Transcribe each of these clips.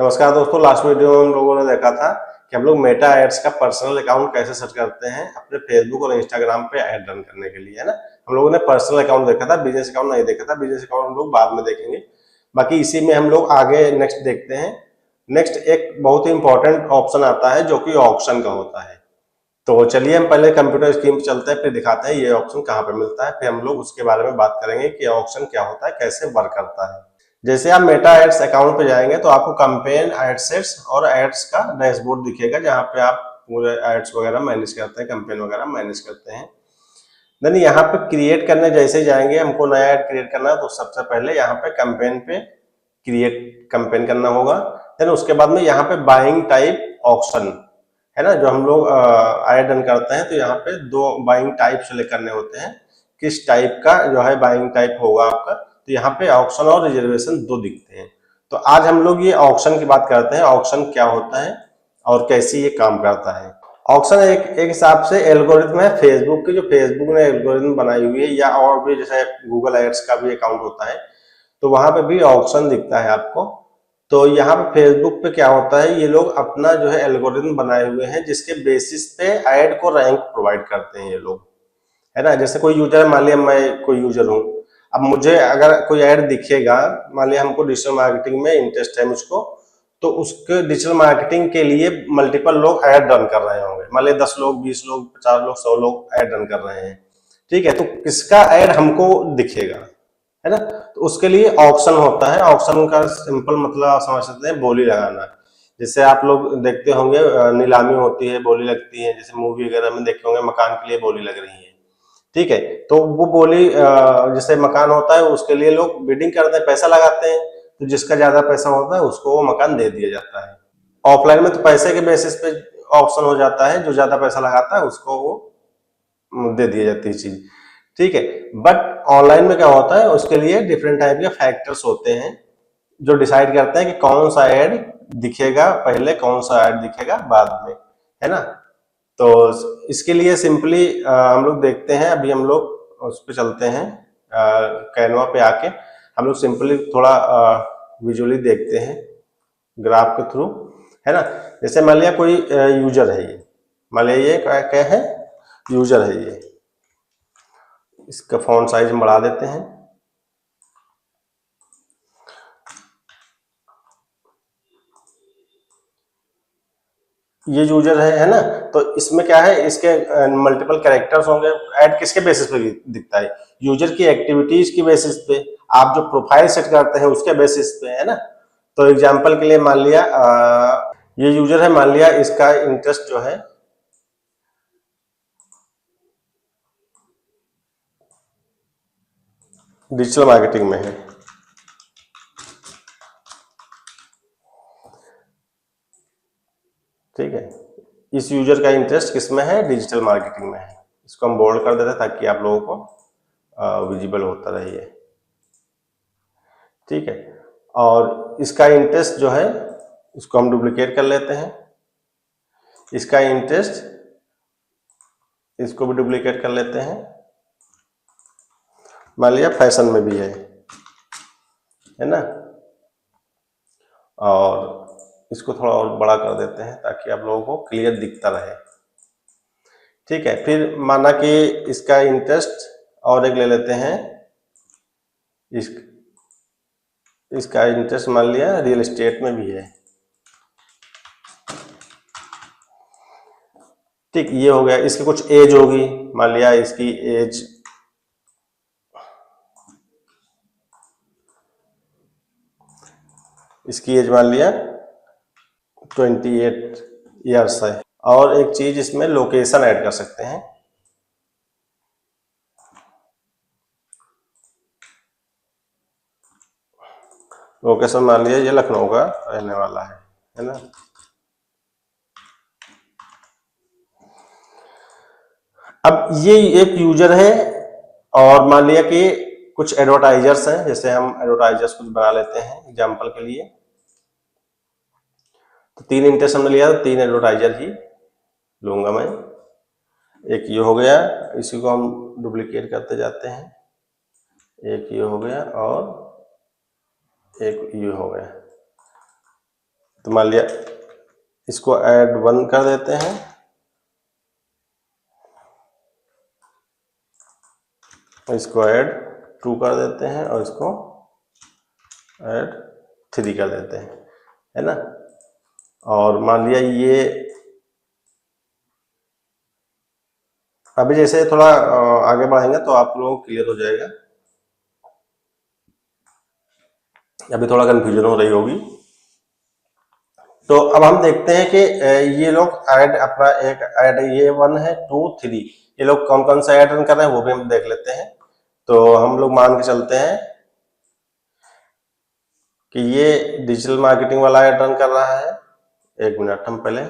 नमस्कार दोस्तों, last video में हम लोगों ने देखा था कि हम लोग मेटा एड्स का पर्सनल अकाउंट कैसे सेट करते हैं अपने फेसबुक और इंस्टाग्राम पे ऐड रन करने के लिए, है ना। हम लोगों ने पर्सनल अकाउंट देखा था, बिजनेस अकाउंट नहीं देखा था। बिजनेस अकाउंट हम लोग बाद में देखेंगे। बाकी इसी में हम लोग आगे नेक्स्ट देखते हैं। नेक्स्ट एक बहुत ही इंपॉर्टेंट ऑप्शन आता है जो कि ऑक्शन का होता है। तो चलिए हम पहले कंप्यूटर स्क्रीन पे चलते हैं, फिर दिखाते हैं ये ऑप्शन कहाँ पे मिलता है, फिर हम लोग उसके बारे में बात करेंगे कि ऑप्शन क्या होता है, कैसे वर्क करता है। जैसे आप मेटा एड्स अकाउंट पे जाएंगे तो आपको कैंपेन, एडसेट्स और एड्स का डैशबोर्ड दिखेगा, जहां पे आप पूरे एड्स वगैरह मैनेज करते हैं, कैंपेन वगैरह मैनेज करते हैं। देन यहाँ पे क्रिएट करने जैसे जाएंगे, हमको नया एड क्रिएट करना है तो सबसे पहले यहाँ पे कैंपेन पे क्रिएट कैंपेन करना होगा। देन उसके बाद में यहाँ पे बाइंग टाइप ऑप्शन है ना, जो हम लोग ऐड रन करते हैं तो यहाँ पे दो बाइंग टाइप सेलेक्ट करने होते हैं, किस टाइप का जो है बाइंग टाइप होगा आपका। तो यहाँ पे ऑक्शन और रिजर्वेशन दो दिखते हैं। तो आज हम लोग ये ऑक्शन की बात करते हैं, ऑक्शन क्या होता है और कैसे ये काम करता है। ऑक्शन एक हिसाब से एल्गोरिथम है फेसबुक की, जो फेसबुक ने एल्गोरिथम बनाई हुई है, या और भी जैसे गूगल एड्स का भी अकाउंट होता है तो वहां पे भी ऑक्शन दिखता है आपको। तो यहाँ पे फेसबुक पे क्या होता है, ये लोग अपना जो है एल्गोरिथम बनाए हुए हैं जिसके बेसिस पे ऐड को रैंक प्रोवाइड करते हैं ये लोग, है ना। जैसे कोई यूजर, मान लिया मैं कोई यूजर हूँ, अब मुझे अगर कोई ऐड दिखेगा, मान लिया हमको डिजिटल मार्केटिंग में इंटरेस्ट है मुझको, तो उसके डिजिटल मार्केटिंग के लिए मल्टीपल लोग ऐड रन कर रहे होंगे, मान लिया 10 लोग, 20 लोग, 50 लोग, 100 लोग ऐड रन कर रहे हैं, ठीक है। तो किसका ऐड हमको दिखेगा, है ना। तो उसके लिए ऑप्शन होता है। ऑप्शन का सिंपल मतलब आप समझ सकते हैं, बोली लगाना। जैसे आप लोग देखते होंगे नीलामी होती है, बोली लगती है, जैसे मूवी वगैरह में देखे होंगे मकान के लिए बोली लग रही है, ठीक है। तो वो बोली जैसे मकान होता है उसके लिए लोग बिडिंग करते हैं, पैसा लगाते हैं, तो जिसका ज्यादा पैसा होता है उसको वो मकान दे दिया जाता है। ऑफलाइन में तो पैसे के बेसिस पे ऑप्शन हो जाता है, जो ज्यादा पैसा लगाता है उसको वो दे दी जाती है चीज, ठीक है। बट ऑनलाइन में क्या होता है, उसके लिए डिफरेंट टाइप के फैक्टर्स होते हैं जो डिसाइड करते हैं कि कौन सा ऐड दिखेगा पहले, कौन सा ऐड दिखेगा बाद में, है ना। तो इसके लिए सिंपली हम लोग देखते हैं, अभी हम लोग उस पर चलते हैं कैनवा पे आके, हम लोग सिंपली थोड़ा विजुअली देखते हैं ग्राफ के थ्रू, है ना। जैसे मान लिया कोई यूजर है, ये मान लिया ये क्या है, यूजर है ये, इसका फॉन्ट साइज हम बढ़ा देते हैं। ये यूजर है ना। तो इसमें क्या है, इसके मल्टीपल कैरेक्टर्स होंगे। ऐड किसके बेसिस पे दिखता है, यूजर की एक्टिविटीज की बेसिस पे, आप जो प्रोफाइल सेट करते हैं उसके बेसिस पे, है ना। तो एग्जांपल के लिए मान लिया ये यूजर है, मान लिया इसका इंटरेस्ट जो है डिजिटल मार्केटिंग में है, ठीक है। इस यूजर का इंटरेस्ट किसमें है, डिजिटल मार्केटिंग में है। इसको हम बोल्ड कर देते हैं ताकि आप लोगों को विजिबल होता रहे, ठीक है। और इसका इंटरेस्ट जो है इसको हम डुप्लीकेट कर लेते हैं, इसका इंटरेस्ट इसको भी डुप्लीकेट कर लेते हैं। मान लिया फैशन में भी है ना। और इसको थोड़ा और बड़ा कर देते हैं ताकि आप लोगों को क्लियर दिखता रहे, ठीक है। फिर माना कि इसका इंटरेस्ट और एक ले लेते हैं, इसका इंटरेस्ट मान लिया रियल एस्टेट में भी है, ठीक। ये हो गया। इसकी कुछ एज होगी, मान लिया इसकी एज मान लिया 28 ईयर्स है। और एक चीज इसमें लोकेशन ऐड कर सकते हैं, लोकेशन मान लिया ये लखनऊ का रहने वाला है ना। अब ये एक यूजर है, और मान लिया कि कुछ एडवर्टाइजर्स हैं, जैसे हम एडवर्टाइजर्स कुछ बना लेते हैं एग्जांपल के लिए। तो 3 इंटरेस्ट हमने लिया, तो 3 एडवर्टाइजर ही लूंगा मैं। एक ये हो गया, इसी को हम डुप्लीकेट करते जाते हैं, एक ये हो गया और एक ये हो गया, तो मान लिया इसको ऐड 1 कर देते हैं, इसको ऐड 2 कर देते हैं और इसको ऐड 3 कर देते हैं, है ना। और मान लिया ये अभी जैसे थोड़ा आगे बढ़ाएंगे तो आप लोगों को क्लियर हो जाएगा, अभी थोड़ा कंफ्यूजन हो रही होगी। तो अब हम देखते हैं कि ये लोग ऐड अपना एक ऐड ये 1 है 2 3 ये लोग कौन कौन सा ऐड रन कर रहे हैं वो भी हम देख लेते हैं। तो हम लोग मान के चलते हैं कि ये डिजिटल मार्केटिंग वाला ऐड रन कर रहा है। एक मिनट हम पहले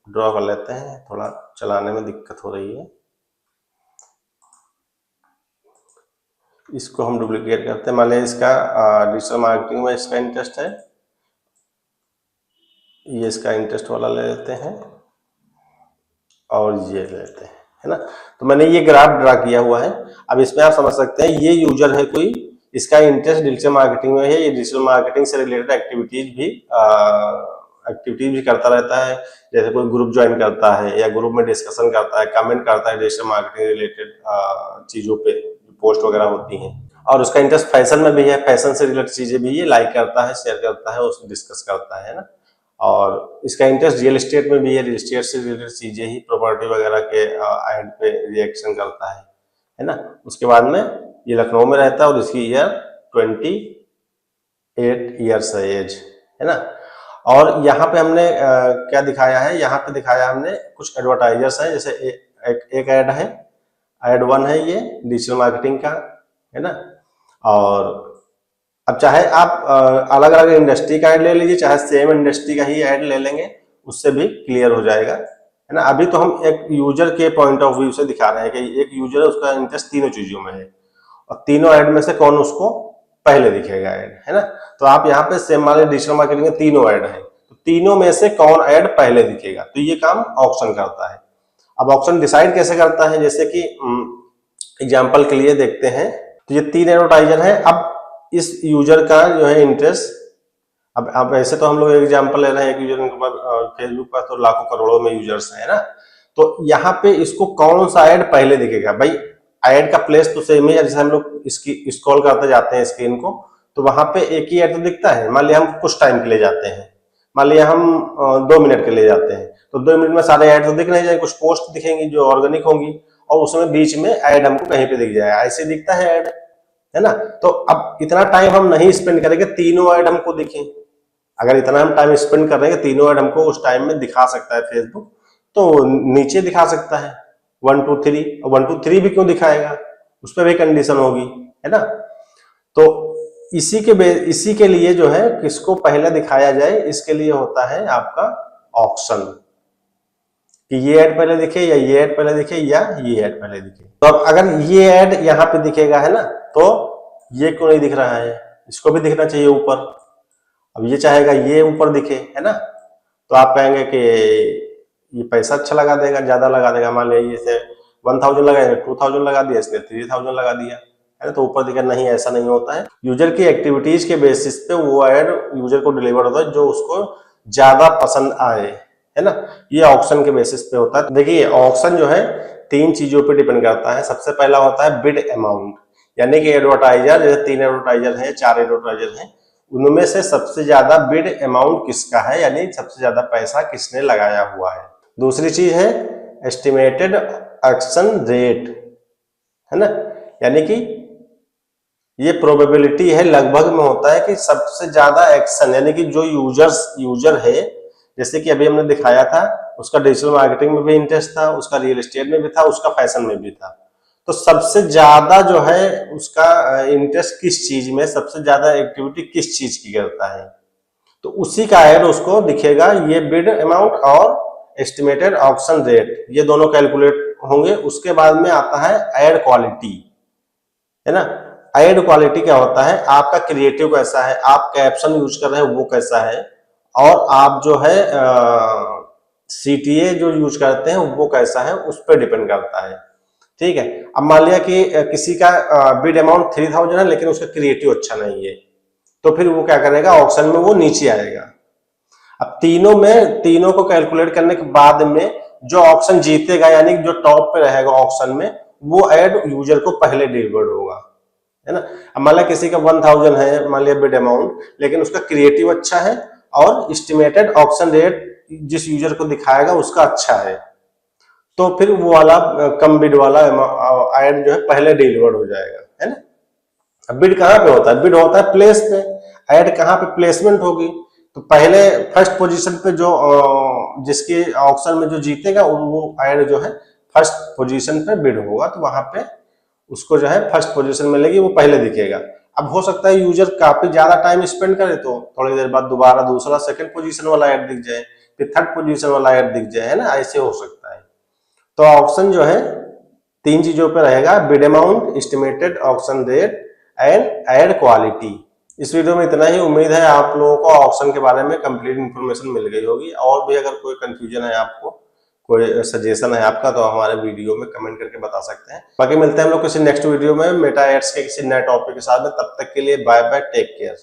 ड्रॉ कर लेते हैं, थोड़ा चलाने में दिक्कत हो रही है। इसको हम डुप्लीकेट करते हैं, मान लिया इसका डिजिटल मार्केटिंग में इसका इंटरेस्ट है, ये इसका इंटरेस्ट वाला ले लेते हैं और ये ले लेते हैं, है ना। तो मैंने ये ग्राफ ड्रा किया हुआ है। अब इसमें आप समझ सकते हैं ये यूजर है कोई, इसका इंटरेस्ट डिजिटल मार्केटिंग में है, ये डिजिटल मार्केटिंग से रिलेटेड एक्टिविटीज भी करता रहता है। जैसे कोई ग्रुप ज्वाइन करता है या ग्रुप में डिस्कशन करता है, कमेंट करता है डिजिटल मार्केटिंग रिलेटेड चीजों पे पोस्ट वगैरह होती हैं। और उसका इंटरेस्ट फैशन में भी है, फैशन से रिलेटेड चीजें भी ये लाइक करता है, शेयर करता है, उसमें डिस्कस करता है ना। और इसका इंटरेस्ट रियल एस्टेट में भी है, रियल एस्टेट से रिलेटेड चीजें ही, प्रॉपर्टी वगैरह के एड पे रिएक्शन करता है ना। उसके बाद में ये लखनऊ में रहता है और इसकी ईयर 28 ईयर्स है एज, है ना। और यहाँ पे हमने क्या दिखाया है, यहाँ पे दिखाया हमने कुछ एडवर्टाइजर्स है, जैसे एक ऐड है, ऐड 1 है ये डिजिटल मार्केटिंग का, है ना। और अब चाहे आप अलग अलग इंडस्ट्री का ऐड ले लीजिए, चाहे सेम इंडस्ट्री का ही ऐड ले लेंगे, उससे भी क्लियर हो जाएगा, है ना। अभी तो हम एक यूजर के पॉइंट ऑफ व्यू से दिखा रहे हैं कि एक यूजर है, उसका इंटरेस्ट तीनों चीजों में है और तीनों ऐड में से कौन उसको पहले दिखेगा ऐड, है ना। तो आप यहाँ पे सेम मान लीजिए डिजिटल मार्केटिंग में तीनों ऐड है, तो तीनों में से कौन ऐड पहले दिखेगा, तो ये काम ऑक्शन करता है। अब ऑक्शन डिसाइड कैसे करता है, जैसे कि एग्जाम्पल के लिए देखते हैं, तो ये 3 एडवर्टाइजर है। अब इस यूजर का जो है इंटरेस्ट, अब ऐसे तो हम लोग एग्जांपल ले रहे हैं, एक यूजर फेसबुक पर तो लाखों करोड़ों में यूजर्स हैं ना। तो यहाँ पे इसको कौन सा ऐड पहले दिखेगा, भाई ऐड का प्लेस तो सेम ही है, जैसे हम लोग इसकी स्क्रॉल करते जाते हैं स्क्रीन को, तो वहां पे एक ही ऐड तो दिखता है। मान लिया हम कुछ टाइम के लिए जाते हैं, मान लिया हम 2 मिनट के लिए जाते हैं, तो 2 मिनट में सारे ऐड तो दिख नहीं जाएंगे, कुछ पोस्ट दिखेंगी जो ऑर्गेनिक होंगी और उसमें बीच में ऐड हमको कहीं पे दिख जाएगा, ऐसे दिखता है ऐड, है ना। तो अब इतना टाइम हम नहीं स्पेंड करेंगे तीनों ऐड हमको दिखें, अगर इतना हम टाइम स्पेंड कर रहे हैं तीनों ऐड हमको उस टाइम में दिखा सकता है फेसबुक, तो नीचे दिखा सकता है 1 2 3, 1 2 3 भी क्यों दिखाएगा, उस पर भी कंडीशन होगी, है ना। तो इसी के लिए जो है किसको पहले दिखाया जाए, इसके लिए होता है आपका ऑक्शन, कि ये ऐड पहले दिखे या ये ऐड पहले दिखे या ये ऐड पहले दिखे। तो अब अगर ये ऐड यहाँ पे दिखेगा, है ना, तो ये क्यों नहीं दिख रहा है, इसको भी दिखना चाहिए ऊपर। अब ये चाहेगा ये ऊपर दिखे, है ना, तो आप कहेंगे कि ये पैसा अच्छा लगा देगा, ज्यादा लगा देगा। मान लीजिए इसे 1000 लगाया, 2000 लगा दिया, इसने 3000 लगा दिया, है ना, तो ऊपर दिखा। नहीं, ऐसा नहीं होता है। यूजर की एक्टिविटीज के बेसिस पे वो ऐड यूजर को डिलीवर होता है जो उसको ज्यादा पसंद आए, है ना। ये ऑक्शन के बेसिस पे होता है। देखिए ऑक्शन जो है 3 चीजों पे डिपेंड करता है। सबसे पहला होता है बिड अमाउंट, यानी कि एडवर्टाइजर, जैसे 3 एडवर्टाइजर हैं, 4 एडवर्टाइजर हैं, उनमें से सबसे ज्यादा बिड अमाउंट किसका है, यानी सबसे ज्यादा पैसा किसने लगाया हुआ है। दूसरी चीज है एस्टिमेटेड एक्शन रेट, है ना, यानी कि ये प्रोबेबिलिटी है, लगभग में होता है कि सबसे ज्यादा एक्शन, यानी कि जो यूजर है, जैसे कि अभी हमने दिखाया था, उसका डिजिटल मार्केटिंग में भी इंटरेस्ट था, उसका रियल एस्टेट में भी था, उसका फैशन में भी था। तो सबसे ज्यादा जो है उसका इंटरेस्ट किस चीज में, सबसे ज्यादा एक्टिविटी किस चीज की करता है, तो उसी का ऐड उसको दिखेगा। ये बिड अमाउंट और एस्टिमेटेड ऑक्शन रेट, ये दोनों कैलकुलेट होंगे। उसके बाद में आता है ऐड क्वालिटी, है ना। ऐड क्वालिटी क्या होता है, आपका क्रिएटिव कैसा है, आप कैप्शन यूज कर रहे हैं वो कैसा है, और आप जो है सीटीए जो यूज करते हैं वो कैसा है, उस पर डिपेंड करता है, ठीक है। अब मान लिया कि किसी का बिड अमाउंट 3000 है लेकिन उसका क्रिएटिव अच्छा नहीं है, तो फिर वो क्या करेगा, ऑक्शन में वो नीचे आएगा। अब तीनों को कैलकुलेट करने के बाद में जो ऑप्शन जीतेगा, यानी जो टॉप पे रहेगा ऑप्शन में, वो ऐड यूजर को पहले डिलीवर्ड होगा, है ना। अब मान लिया किसी का 1000 है, मान लिया बिड अमाउंट, लेकिन उसका क्रिएटिव अच्छा है और एस्टिमेटेड ऑप्शन रेट जिस यूजर को दिखाएगा उसका अच्छा है, तो फिर वो वाला कम बिड वाला ऐड जो है पहले डिलीवर्ड हो जाएगा, है ना। अब बिड कहाँ पे होता है? बिड होता है प्लेस पे। ऐड कहाँ पे? प्लेसमेंट होगी। तो पहले फर्स्ट पोजीशन पे जो जिसके ऑप्शन में जो जीतेगा वो ऐड जो है फर्स्ट पोजीशन पे बिड होगा, तो वहां पे उसको जो है फर्स्ट पोजीशन मिलेगी, वो पहले दिखेगा। अब हो सकता है यूजर काफी ज्यादा टाइम स्पेंड करे तो थोड़ी देर बाद दोबारा दूसरा सेकंड पोजीशन वाला ऐड दिख जाए, फिर थर्ड पोजीशन वाला ऐड दिख जाए, है ना, ऐसे हो सकता है। तो ऑप्शन जो है 3 चीजों पे रहेगा: bid amount, estimated option rate and add quality. इस वीडियो में इतना ही। उम्मीद है आप लोगों को ऑप्शन के बारे में कंप्लीट इन्फॉर्मेशन मिल गई होगी। और भी अगर कोई कंफ्यूजन है, आपको कोई सजेशन है आपका, तो हमारे वीडियो में कमेंट करके बता सकते हैं। बाकी मिलते हैं हम लोग किसी नेक्स्ट वीडियो में मेटा एड्स के किसी नए टॉपिक के साथ में। तब तक के लिए बाय बाय, टेक केयर।